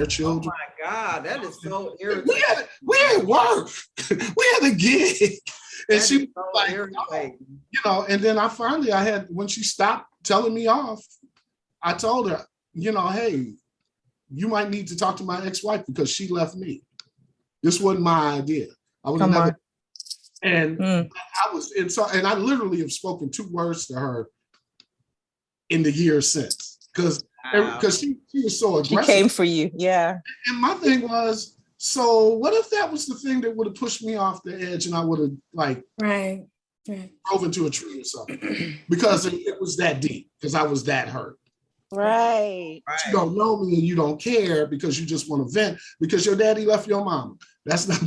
children. Oh my God, that is so irritating. We had work. We had a gig. And she was so like, oh, and then I had, when she stopped telling me off, I told her, hey, you might need to talk to my ex-wife because she left me. This wasn't my idea. I would have never. And I literally have spoken 2 words to her in the years since, because she was so aggressive. She came for you, yeah. And my thing was, so what if that was the thing that would have pushed me off the edge, and I would have drove into a tree or something, because it was that deep, because I was that hurt. Right. You don't know me and you don't care because you just want to vent because your daddy left your mama. That's not.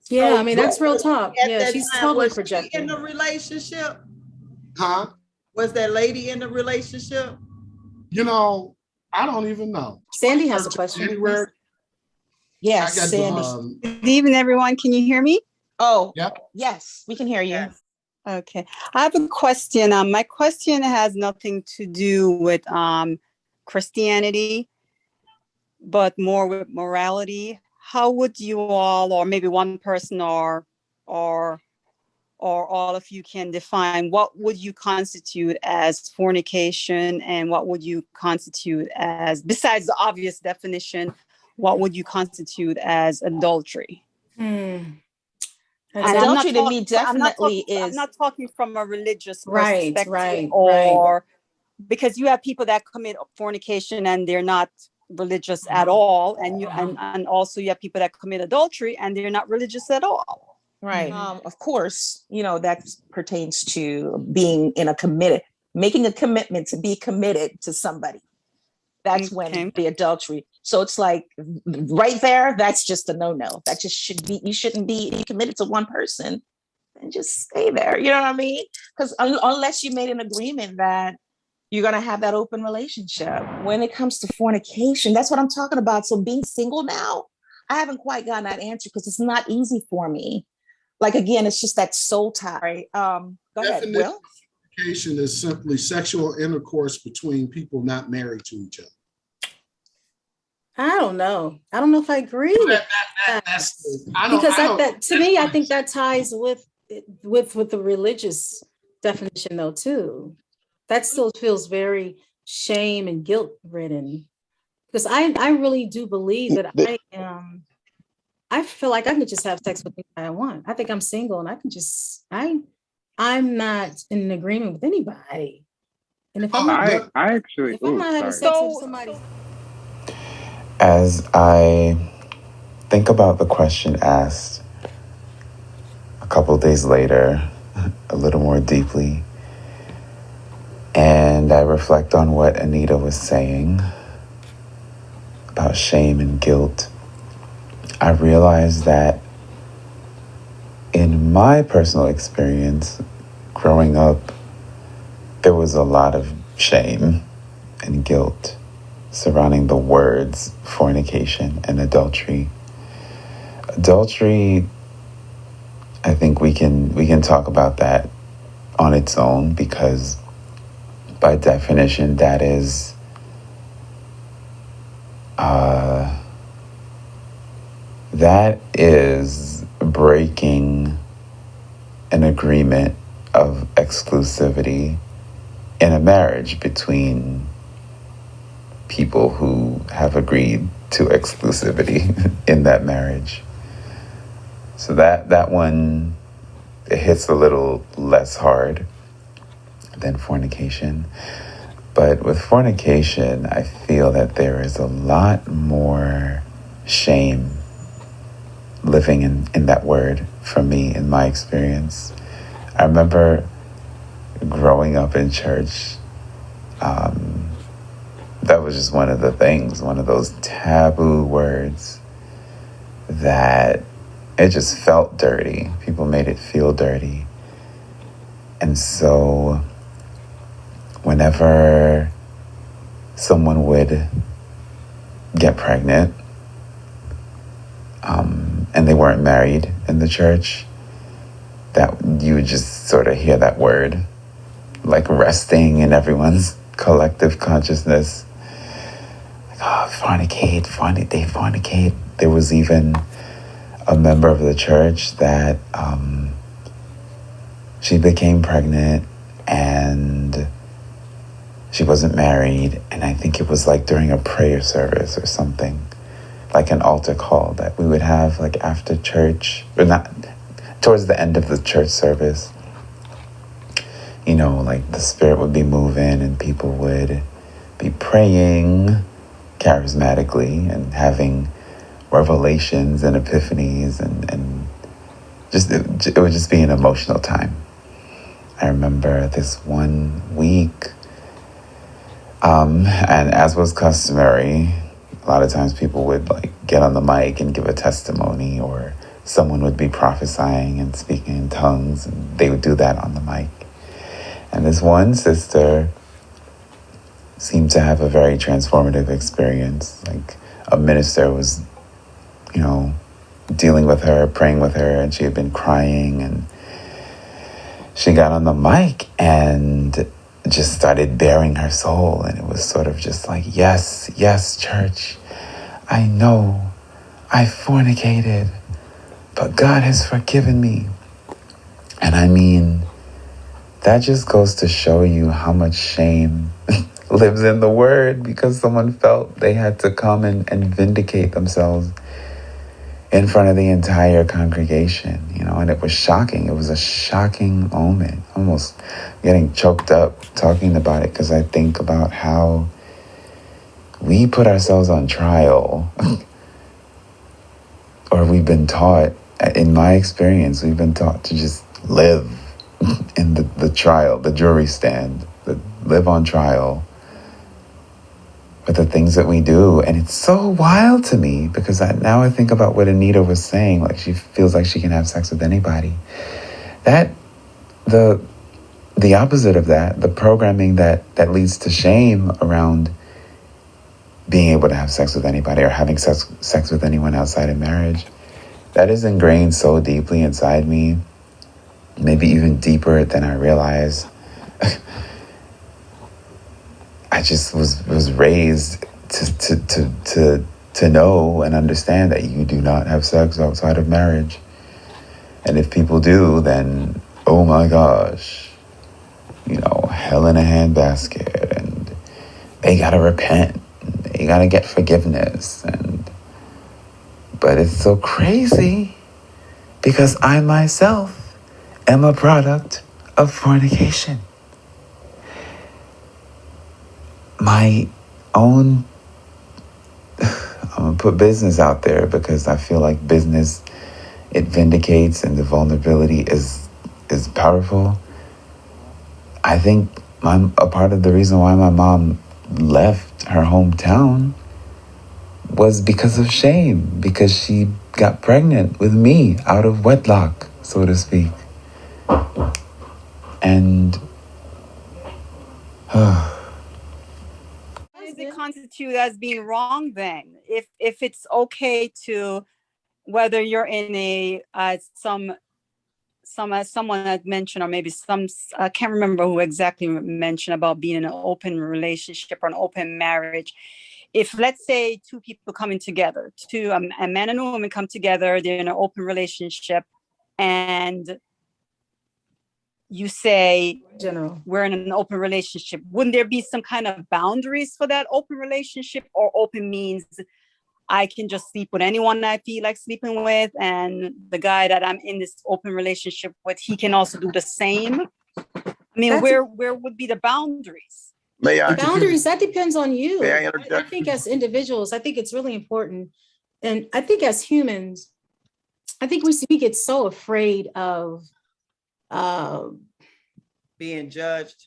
Yeah, I mean that's real talk. Yeah, she's totally projecting. In the relationship, huh? Was that lady in the relationship? I don't even know. Sandy has a question. Anywhere? Yes, Sandy. Good evening, everyone. Can you hear me? Oh, yep. Yes, we can hear you. Yes. Okay. I have a question. My question has nothing to do with Christianity, but more with morality. How would you all, or maybe one person or all of you, can define what would you constitute as fornication, and what would you constitute as, besides the obvious definition, what would you constitute as adultery? Adultery to me definitely is. I'm not talking from a religious perspective, because you have people that commit fornication and they're not religious at all, and also you have people that commit adultery and they're not religious at all. Right. Of course, that pertains to being making a commitment to be committed to somebody. That's when the adultery. So it's like right there, that's just a no-no. That just you shouldn't be committed to one person and just stay there. You know what I mean? Because unless you made an agreement that you're going to have that open relationship. When it comes to fornication, that's what I'm talking about. So being single now, I haven't quite gotten that answer because it's not easy for me. Like, again, it's just that soul tie. Go ahead, Will. Fornication is simply sexual intercourse between people not married to each other. I don't know if I agree with that. To me, I think that ties with the religious definition, though, too. That still feels very shame and guilt ridden, because I really do believe that I feel like I can just have sex with anybody I want. I think I'm single and I can just I'm not in agreement with anybody. And if I'm not having sex with somebody. As I think about the question asked a couple of days later, a little more deeply, and I reflect on what Anita was saying about shame and guilt, I realize that in my personal experience growing up, there was a lot of shame and guilt surrounding the words fornication and adultery. Adultery, I think we can talk about that on its own, because by definition that is breaking an agreement of exclusivity in a marriage between people who have agreed to exclusivity in that marriage. So that one, it hits a little less hard than fornication. But with fornication, I feel that there is a lot more shame living in that word for me, in my experience. I remember growing up in church, that was just one of the things, one of those taboo words that it just felt dirty. People made it feel dirty. And so whenever someone would get pregnant, and they weren't married in the church, that you would just sort of hear that word like resting in everyone's collective consciousness. Like, oh, they fornicate. There was even a member of the church that she became pregnant and she wasn't married. And I think it was like during a prayer service or something, like an altar call that we would have like after church, or not, towards the end of the church service. You know, like the spirit would be moving and people would be praying charismatically and having revelations and epiphanies and just it would just be an emotional time. I remember this one week, and as was customary, a lot of times people would like get on the mic and give a testimony, or someone would be prophesying and speaking in tongues, and they would do that on the mic. And this one sister seemed to have a very transformative experience. Like a minister was, you know, dealing with her, praying with her, and she had been crying, and she got on the mic and just started bearing her soul. And it was sort of just like, yes, church, I know I fornicated, but God has forgiven me. And I mean, that just goes to show you how much shame lives in the word, because someone felt they had to come and vindicate themselves in front of the entire congregation, you know, and it was shocking. It was a shocking moment, almost getting choked up talking about it, because I think about how we put ourselves on trial, or we've been taught, in my experience, we've been taught to just live in the trial, the jury stand, live on trial for the things that we do. And it's so wild to me, because now I think about what Anita was saying, like she feels like she can have sex with anybody. That, the opposite of that, the programming that leads to shame around being able to have sex with anybody or having sex with anyone outside of marriage, that is ingrained so deeply inside me, maybe even deeper than I realize. I just was raised to know and understand that you do not have sex outside of marriage. And if people do, then, oh my gosh, you know, hell in a handbasket, and they gotta repent, and they gotta get forgiveness. But it's so crazy, because I myself am a product of fornication. My own, I'm gonna put business out there, because I feel like business, it vindicates, and the vulnerability is powerful. I think a part of the reason why my mom left her hometown was because of shame, because she got pregnant with me out of wedlock, so to speak. And what does it constitute as being wrong then? If it's okay to, whether you're in a someone had mentioned, or maybe I can't remember who exactly mentioned about being in an open relationship or an open marriage. If, let's say, two people coming together, a man and a woman come together, they're in an open relationship, and you say, General, we're in an open relationship, wouldn't there be some kind of boundaries for that open relationship? Or open means I can just sleep with anyone I feel like sleeping with, and the guy that I'm in this open relationship with, he can also do the same? I mean, where would be the boundaries? Boundaries, that depends on you. May I interject? I think as individuals, I think it's really important. And I think as humans, I think we get so afraid of being judged.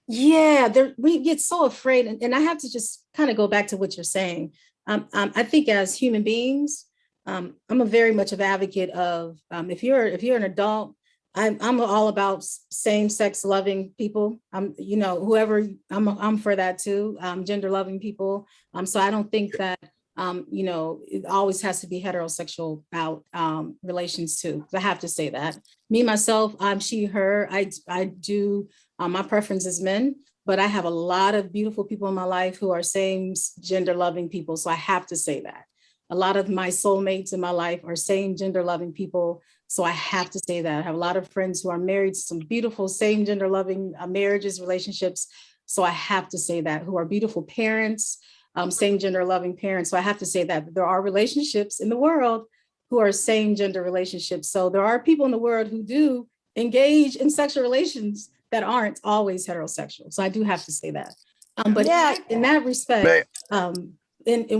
Yeah, we get so afraid. And I have to just kind of go back to what you're saying. I think as human beings, I'm a very much of advocate of if you're an adult, I'm all about same-sex loving people. You know, whoever, I'm for that too. Gender loving people. So I don't think that you know, it always has to be heterosexual about relations too. I have to say that. Me myself, I'm she, her. I do. My preference is men, but I have a lot of beautiful people in my life who are same gender loving people. So I have to say that. A lot of my soulmates in my life are same gender loving people. So I have to say that. I have a lot of friends who are married to some beautiful same gender loving marriages, relationships. So I have to say that, who are beautiful parents, same gender loving parents. So I have to say that there are relationships in the world who are same gender relationships. So there are people in the world who do engage in sexual relations that aren't always heterosexual. So I do have to say that. But yeah, in that respect, and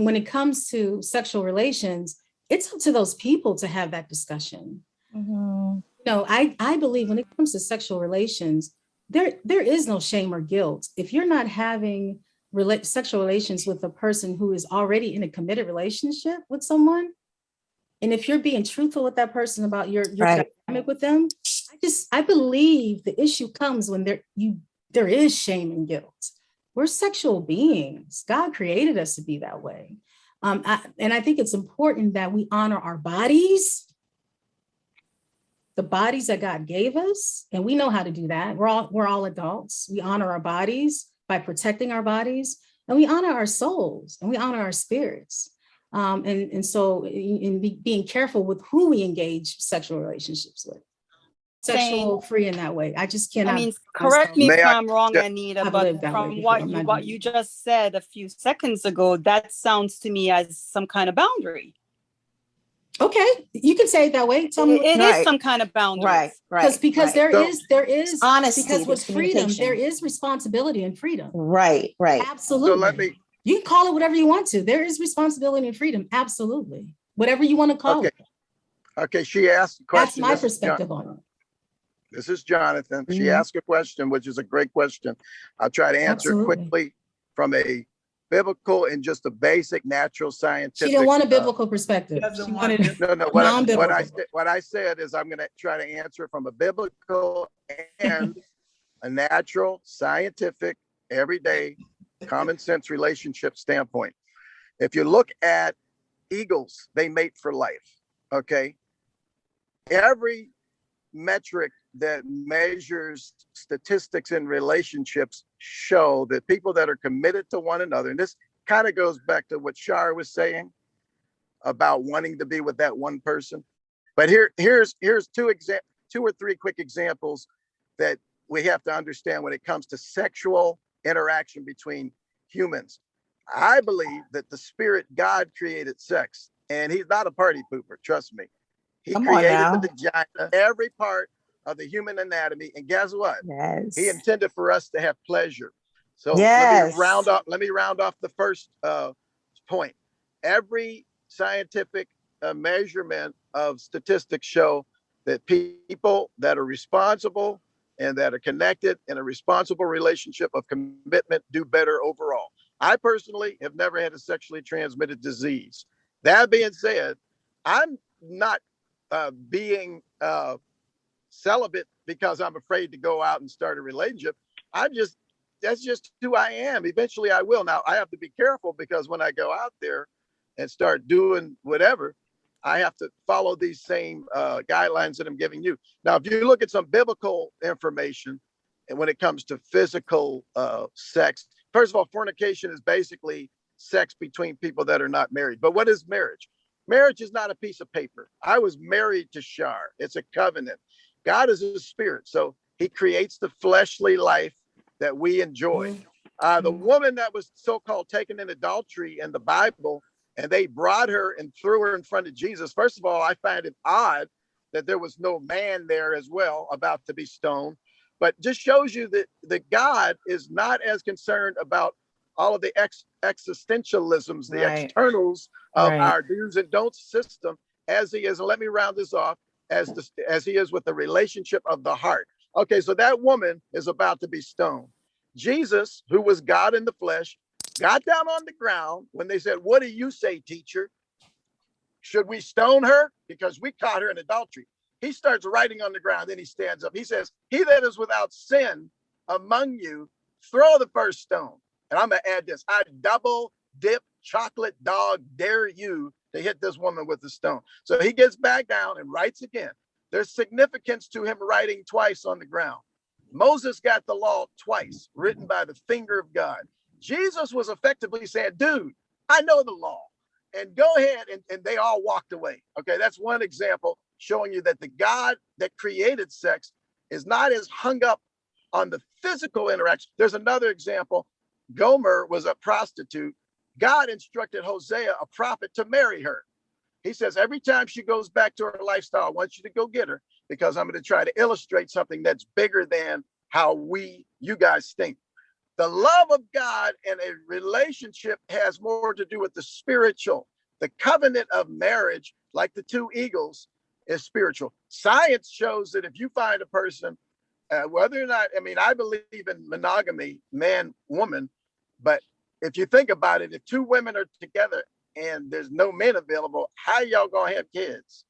when it comes to sexual relations, it's up to those people to have that discussion. You know, I believe when it comes to sexual relations, there is no shame or guilt. If you're not having sexual relations with a person who is already in a committed relationship with someone, and if you're being truthful with that person about your dynamic with them, I believe the issue comes when there is shame and guilt. We're sexual beings. God created us to be that way. And I think it's important that we honor our bodies, the bodies that God gave us, and we know how to do that. We're all adults. We honor our bodies by protecting our bodies, and we honor our souls, and we honor our spirits. So being careful with who we engage sexual relationships with. Sexual free in that way. I just cannot. I mean, correct me if I'm wrong, Anita, but from what you just said a few seconds ago, that sounds to me as some kind of boundary. Okay, you can say it that way. Tell me it is some kind of boundary, because there is honesty. Because with freedom, there is responsibility and freedom. Right. Absolutely. So you can call it whatever you want to. There is responsibility and freedom. Absolutely, whatever you want to call it. Okay. She asked a question. That's my perspective on it. This is Jonathan. She asked a question, which is a great question. I'll try to answer it quickly from a biblical and just a basic natural scientific. She didn't want a biblical perspective. She wanted what I said is I'm going to try to answer it from a biblical and a natural, scientific, everyday, common sense relationship standpoint. If you look at eagles, they mate for life. Okay. Every metric that measures statistics in relationships show that people that are committed to one another, and this kind of goes back to what CHAR was saying about wanting to be with that one person. But here's two or three quick examples that we have to understand when it comes to sexual interaction between humans. I believe that the spirit God created sex, and he's not a party pooper, trust me. He created the vagina, every part of the human anatomy, and guess what? Yes. He intended for us to have pleasure. So let me round off the first point. Every scientific measurement of statistics show that people that are responsible and that are connected in a responsible relationship of commitment do better overall. I personally have never had a sexually transmitted disease. That being said, I'm not being celibate because I'm afraid to go out and start a relationship. That's just who I am. Eventually I will. Now I have to be careful because when I go out there and start doing whatever, I have to follow these same guidelines that I'm giving you. Now, if you look at some biblical information and when it comes to physical sex, first of all, fornication is basically sex between people that are not married. But what is marriage? Marriage is not a piece of paper. I was married to CHAR. It's a covenant. God is a spirit. So he creates the fleshly life that we enjoy. The woman that was so-called taken in adultery in the Bible, and they brought her and threw her in front of Jesus. First of all, I find it odd that there was no man there as well about to be stoned, but just shows you that God is not as concerned about all of the existentialisms, the externals of our do's and don'ts system as he is. And let me round this off as he is with the relationship of the heart. Okay, so that woman is about to be stoned. Jesus, who was God in the flesh, got down on the ground when they said, "What do you say, teacher? Should we stone her? Because we caught her in adultery." He starts writing on the ground, then he stands up. He says, "He that is without sin among you, throw the first stone." And I'm going to add this. I double dip chocolate dog dare you to hit this woman with a stone. So he gets back down and writes again. There's significance to him writing twice on the ground. Moses got the law twice, written by the finger of God. Jesus was effectively saying, dude, I know the law. And go ahead, and they all walked away. Okay, that's one example showing you that the God that created sex is not as hung up on the physical interaction. There's another example. Gomer was a prostitute. God instructed Hosea, a prophet, to marry her. He says, every time she goes back to her lifestyle, I want you to go get her, because I'm going to try to illustrate something that's bigger than how you guys think. The love of God and a relationship has more to do with the spiritual. The covenant of marriage, like the two eagles, is spiritual. Science shows that if you find a person, whether or not, I mean, I believe in monogamy, man, woman, but if you think about it, if two women are together and there's no men available, how y'all gonna have kids?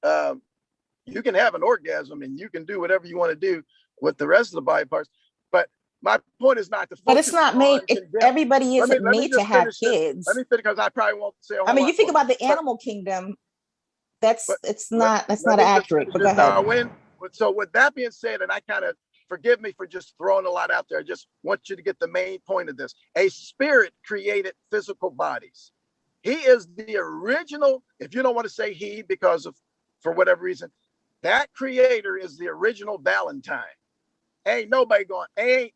You can have an orgasm and you can do whatever you want to do with the rest of the body parts. But my point is not to focus. But it's not made, everybody isn't made to have kids. Let me finish, because I probably won't say a whole I mean, you lot think more. about the animal kingdom, that's not Let me accurate, just but go ahead. So with that being said, and I kind of, forgive me for just throwing a lot out there, I just want you to get the main point of this. A spirit created physical bodies. He is the original, if you don't want to say he because of, for whatever reason, that creator is the original Valentine. Ain't nobody going to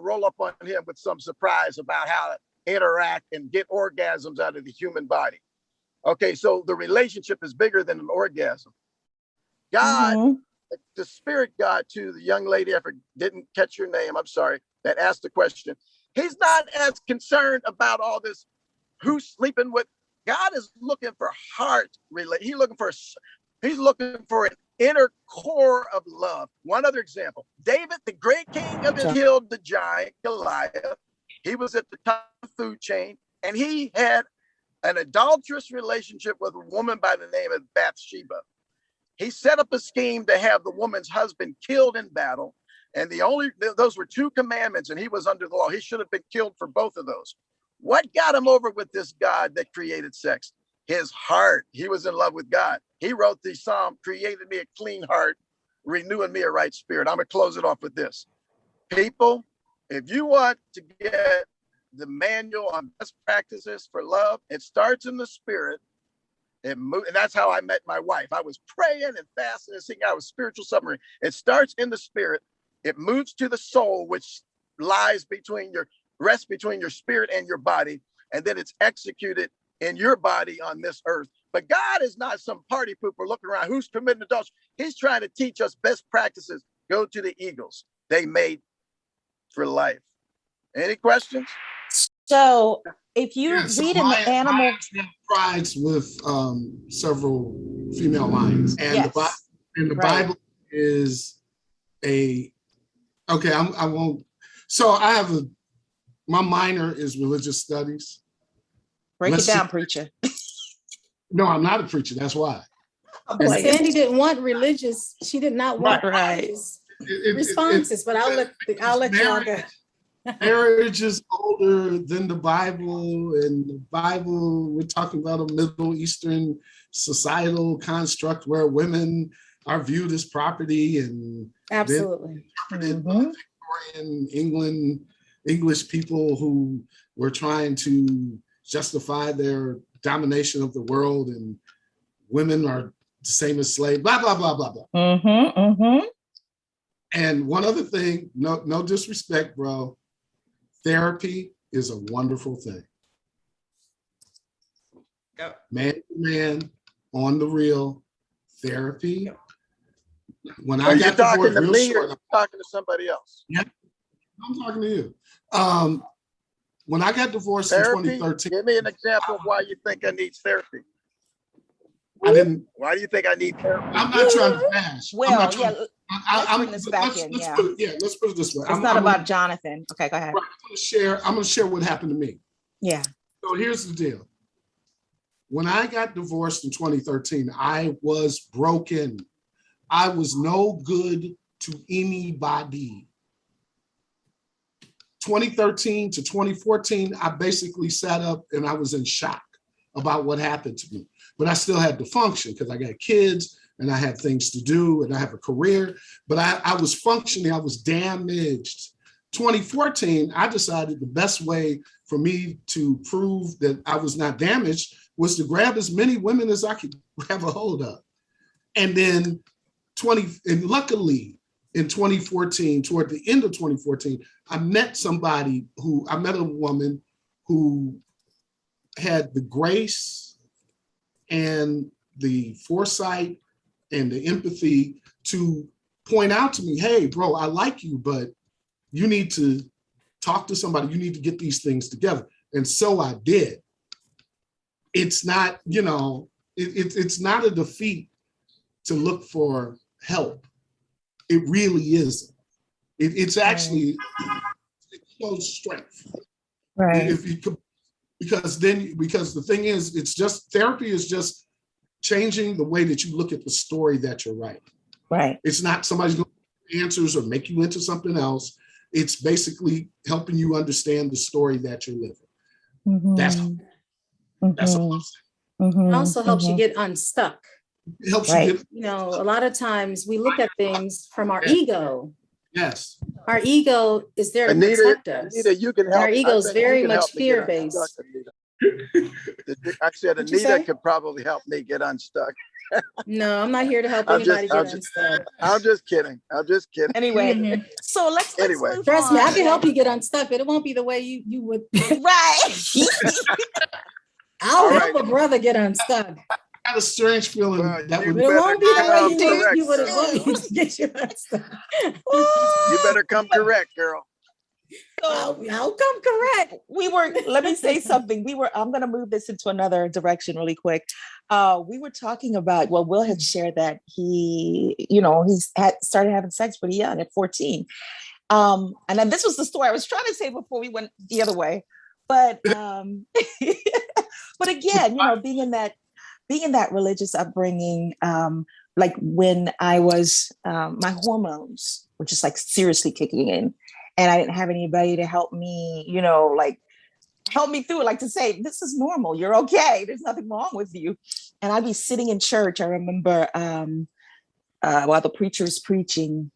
roll up on him with some surprise about how to interact and get orgasms out of the human body. Okay, so the relationship is bigger than an orgasm. God, the spirit God, to the young lady, I didn't catch your name, I'm sorry, that asked the question. He's not as concerned about all this, who's sleeping with. God is looking for heart relate. He's looking for an inner core of love. One other example, David, the great king of Israel, killed the giant Goliath. He was at the top of the food chain, and he had an adulterous relationship with a woman by the name of Bathsheba. He set up a scheme to have the woman's husband killed in battle. And those were two commandments, and he was under the law. He should have been killed for both of those. What got him over with this God that created sex? His heart. He was in love with God. He wrote the psalm, created me a clean heart, renewing me a right spirit. I'm going to close it off with this. People, if you want to get the manual on best practices for love, it starts in the spirit. And that's how I met my wife. I was praying and fasting and singing. I was spiritual submarine. It starts in the spirit. It moves to the soul, which rests between your spirit and your body. And then it's executed in your body on this earth. But God is not some party pooper looking around who's committing adultery. He's trying to teach us best practices. Go to the eagles. They made for life. Any questions? So if you read in the animal, prides with several female lions, and the Bible is I won't. So I have my minor is religious studies. Break it down, preacher. No, I'm not a preacher. That's why. Sandy didn't want religious. She did not want responses, but I'll let y'all go. Marriage is older than the Bible, and the Bible, we're talking about a Middle Eastern societal construct where women are viewed as property and absolutely interpreted by Victorian English people who were trying to justify their domination of the world, and women are the same as slaves, blah, blah, blah, blah, blah. And one other thing, no disrespect, bro. Therapy is a wonderful thing. Man to man, on the real, therapy. When I got talking to me or you're talking to somebody else? Yeah, I'm talking to you. When I got divorced therapy, in 2013. Give me an example of why you think I need therapy. Why do you think I need therapy? I'm not trying to bash. Well, let's bring this back in. Let's put it this way. It's not about Jonathan. Okay, go ahead. I'm going to share what happened to me. Yeah. So here's the deal. When I got divorced in 2013, I was broken. I was no good to anybody. 2013 to 2014, I basically sat up and I was in shock about what happened to me. But I still had to function because I got kids, and I had things to do and I have a career, but I was functioning, I was damaged. 2014, I decided the best way for me to prove that I was not damaged was to grab as many women as I could grab a hold of. And then luckily in 2014, toward the end of 2014, I met a woman who had the grace and the foresight and the empathy to point out to me, hey, bro, I like you, but you need to talk to somebody. You need to get these things together. And so I did. It's not, it's not a defeat to look for help. It really isn't. It's actually, it shows strength. Right. Because the thing is, it's just, therapy is just changing the way that you look at the story that you're writing. Right. It's not somebody's going to answers or make you into something else. It's basically helping you understand the story that you're living. Mm-hmm. That's all I'm saying. Mm-hmm. It also helps you get unstuck. It helps Right. you get. A lot of times we look at things from our ego. Yes. Our ego is there to protect us. Anita, you can help. Our ego is very much fear-based. I said Anita could probably help me get unstuck. No, I'm not here to help anybody get unstuck. I'm just kidding. Anyway, so let's move trust on. me, I can help you get unstuck, but it won't be the way you would. Right. I'll help a brother get unstuck. I got a strange feeling that it won't be the way you would have wanted to get you unstuck. You better come correct, girl. I'll come correct. Let me say something. I'm going to move this into another direction really quick. We were talking about, Will had shared that he's started having sex pretty young at 14. And then this was the story I was trying to say before we went the other way. But, but again, being in that religious upbringing, like when I was, my hormones were just like seriously kicking in. And I didn't have anybody to help me, help me through it, like to say, this is normal. You're okay. There's nothing wrong with you. And I'd be sitting in church. I remember while the preacher's preaching,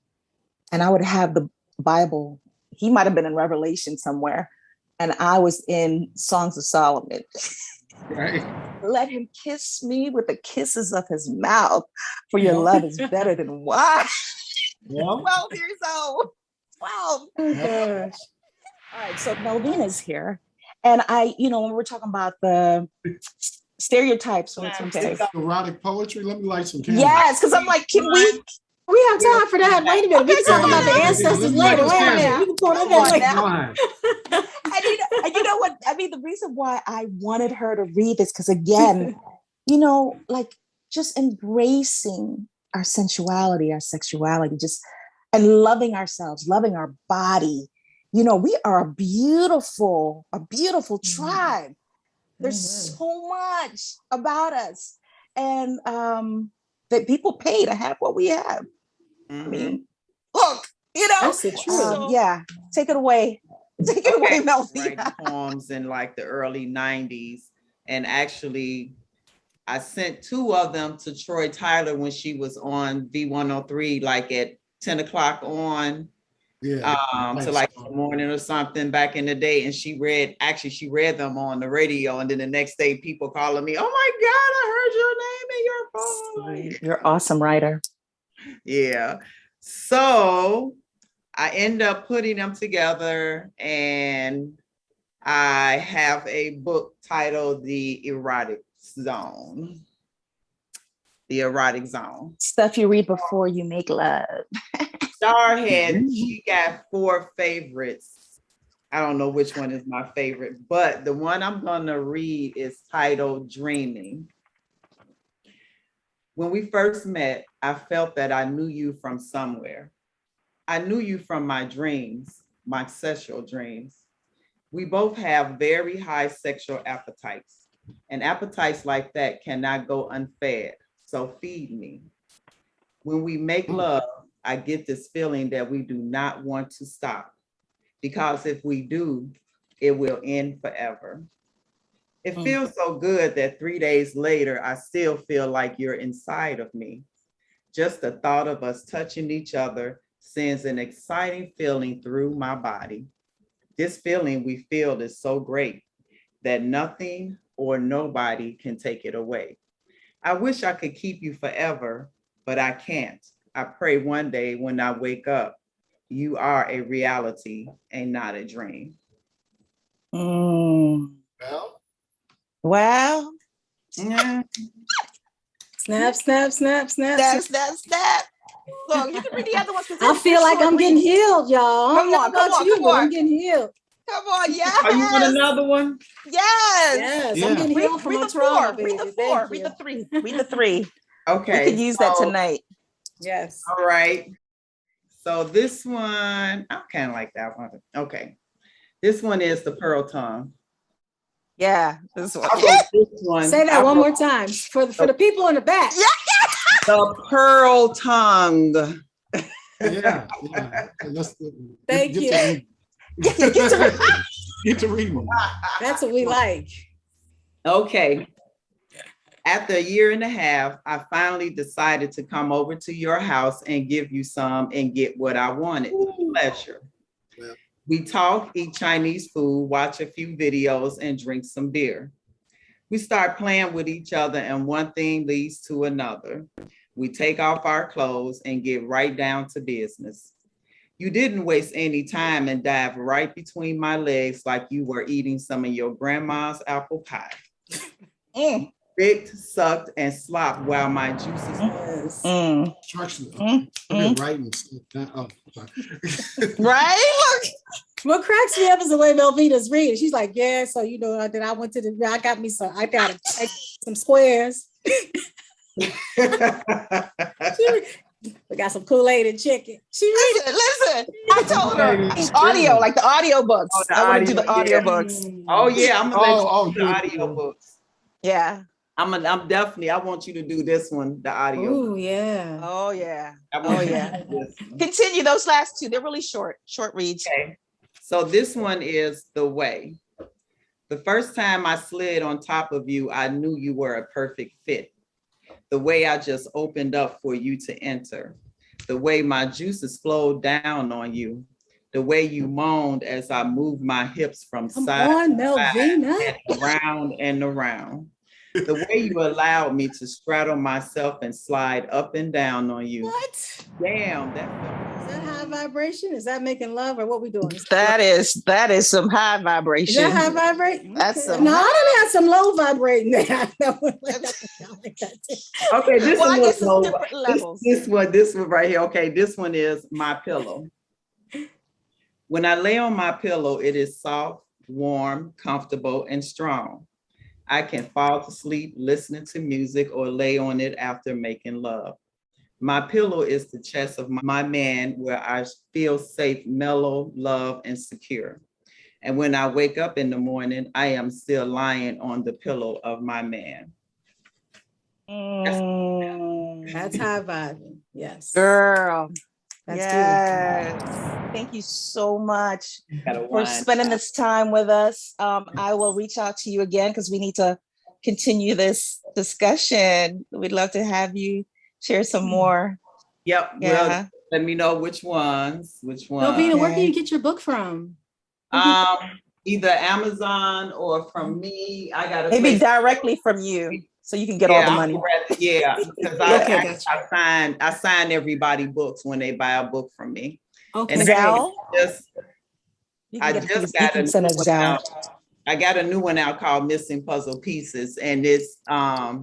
and I would have the Bible. He might have been in Revelation somewhere. And I was in Songs of Solomon. Right. Let him kiss me with the kisses of his mouth, for your love is better than wine. 12 years old. 12. Oh gosh. All right, so Melvina's here. And when we're talking about the stereotypes, erotic poetry, let me light some candles. Yes, because I'm like, can we have time for that? Wait a minute. We can talk about the ancestors later. Wait a minute. We can pull that later. And you know what? I mean, the reason why I wanted her to read this, because again, like just embracing our sensuality, our sexuality, and loving ourselves, loving our body. We are a beautiful tribe. There's so much about us. And that people pay to have what we have. I mean, look, that's the truth. Yeah, take it away. Take it away, Melvina. Write poems in like the early 90s. And actually, I sent 2 of them to Troy Tyler when she was on V103, like at 10 o'clock on to like the morning or something back in the day. And she read them on the radio. And then the next day people calling me, oh my God, I heard your name in your phone. You're an awesome writer. Yeah. So I end up putting them together, and I have a book titled The Erotic Zone. The Erotic Zone. Stuff you read before you make love. CHAR she got 4 favorites. I don't know which one is my favorite, but the one I'm going to read is titled Dreaming. When we first met, I felt that I knew you from somewhere. I knew you from my dreams, my sexual dreams. We both have very high sexual appetites, and appetites like that cannot go unfed, so feed me. When we make love, I get this feeling that we do not want to stop, because if we do, it will end forever. It feels so good that 3 days later, I still feel like you're inside of me. Just the thought of us touching each other sends an exciting feeling through my body. This feeling we feel is so great that nothing or nobody can take it away. I wish I could keep you forever, but I can't. I pray one day when I wake up, you are a reality and not a dream. Well, Yeah. Snap, snap, snap, snap. Snap. Look, you can read the other ones. I feel like I'm getting healed, y'all. Come on, come on. I'm getting healed. Come on, yes. Oh, you want another one? Yes. I'm getting healed from my trauma, baby. Read the four. Read the three. Read the three. Okay. We could use that tonight. Yes. All right. So this one, I kind of like that one. Okay. This one is the pearl tongue. Yeah, this one. Say that one more time for the people in the back. The pearl tongue. Yeah. Thank you. Get to reading. That's what we like. Okay. After a year and a half, I finally decided to come over to your house and give you some and get what I wanted. Pleasure. Yeah. We talk, eat Chinese food, watch a few videos, and drink some beer. We start playing with each other, and one thing leads to another. We take off our clothes and get right down to business. You didn't waste any time and dive right between my legs like you were eating some of your grandma's apple pie. Licked, sucked, and slopped while my juices. Right? Look. What cracks me up is the way Melvina's reading. She's like, yeah, so you know that I went to I got some squares. We got some Kool-Aid and chicken. Listen. I told her audio, like the audio books. I want to do the audio books. Oh yeah, I'm gonna let you do the audio books. Yeah. I'm definitely, I want you to do this one, the audio. Oh yeah. Oh yeah. Oh yeah. Continue those last two. They're really short reads. Okay. So this one is The Way. The first time I slid on top of you, I knew you were a perfect fit. The way I just opened up for you to enter. The way my juices flowed down on you. The way you moaned as I moved my hips from side to side and around and around. The way you allowed me to straddle myself and slide up and down on you. What? Damn, is that high vibration? Is that making love or what we doing? That is some high vibration. Is that high vibrating? That's I done had some low vibrating there. Okay, this one was low. Different levels. This one right here. Okay, this one is my pillow. When I lay on my pillow, it is soft, warm, comfortable, and strong. I can fall to sleep listening to music or lay on it after making love. My pillow is the chest of my man where I feel safe, mellow, loved, and secure. And when I wake up in the morning, I am still lying on the pillow of my man. That's high vibing. Yes. Girl. That's yes. Good. Thank you so much for spending this time with us. I will reach out to you again because we need to continue this discussion. We'd love to have you share some more. Yep. Yeah. Well, let me know which ones. Melvina, where can you get your book from? Either Amazon or from me. I got maybe directly from you. So you can get all the money. Because I sign everybody books when they buy a book from me. Okay. And I got a new one out called Missing Puzzle Pieces, and it's a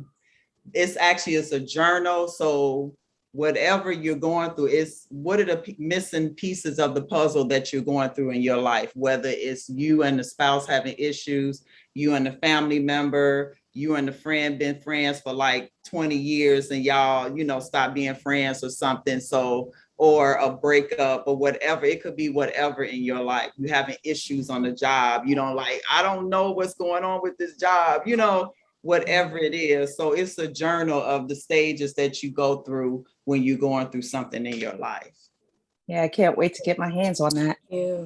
journal. So whatever you're going through, what are the missing pieces of the puzzle that you're going through in your life, whether it's you and the spouse having issues, you and the family member, you and the friend been friends for like 20 years and y'all, stop being friends or something. So, or a breakup or whatever. It could be whatever in your life. You having issues on the job. I don't know what's going on with this job, whatever it is. So it's a journal of the stages that you go through when you're going through something in your life. Yeah, I can't wait to get my hands on that. Yeah.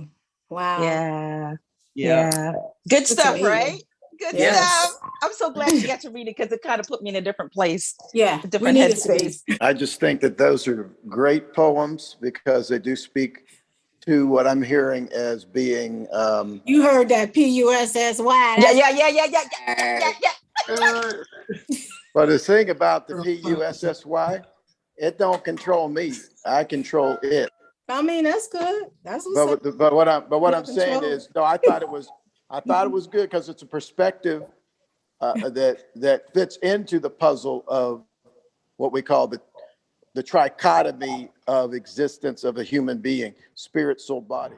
Wow. Yeah. Good stuff, right? Good Yes. stuff. I'm so glad you got to read it because it kind of put me in a different place. Yeah, A different we needed to headspace. be. I just think that those are great poems because they do speak to what I'm hearing as being. You heard that PUSSY. Yeah. But the thing about the PUSSY, it don't control me. I control it. I mean, that's good. That's what's up. But what I'm saying Control. is, no, I thought it was good because it's a perspective that fits into the puzzle of what we call the trichotomy of existence of a human being, spirit, soul, body.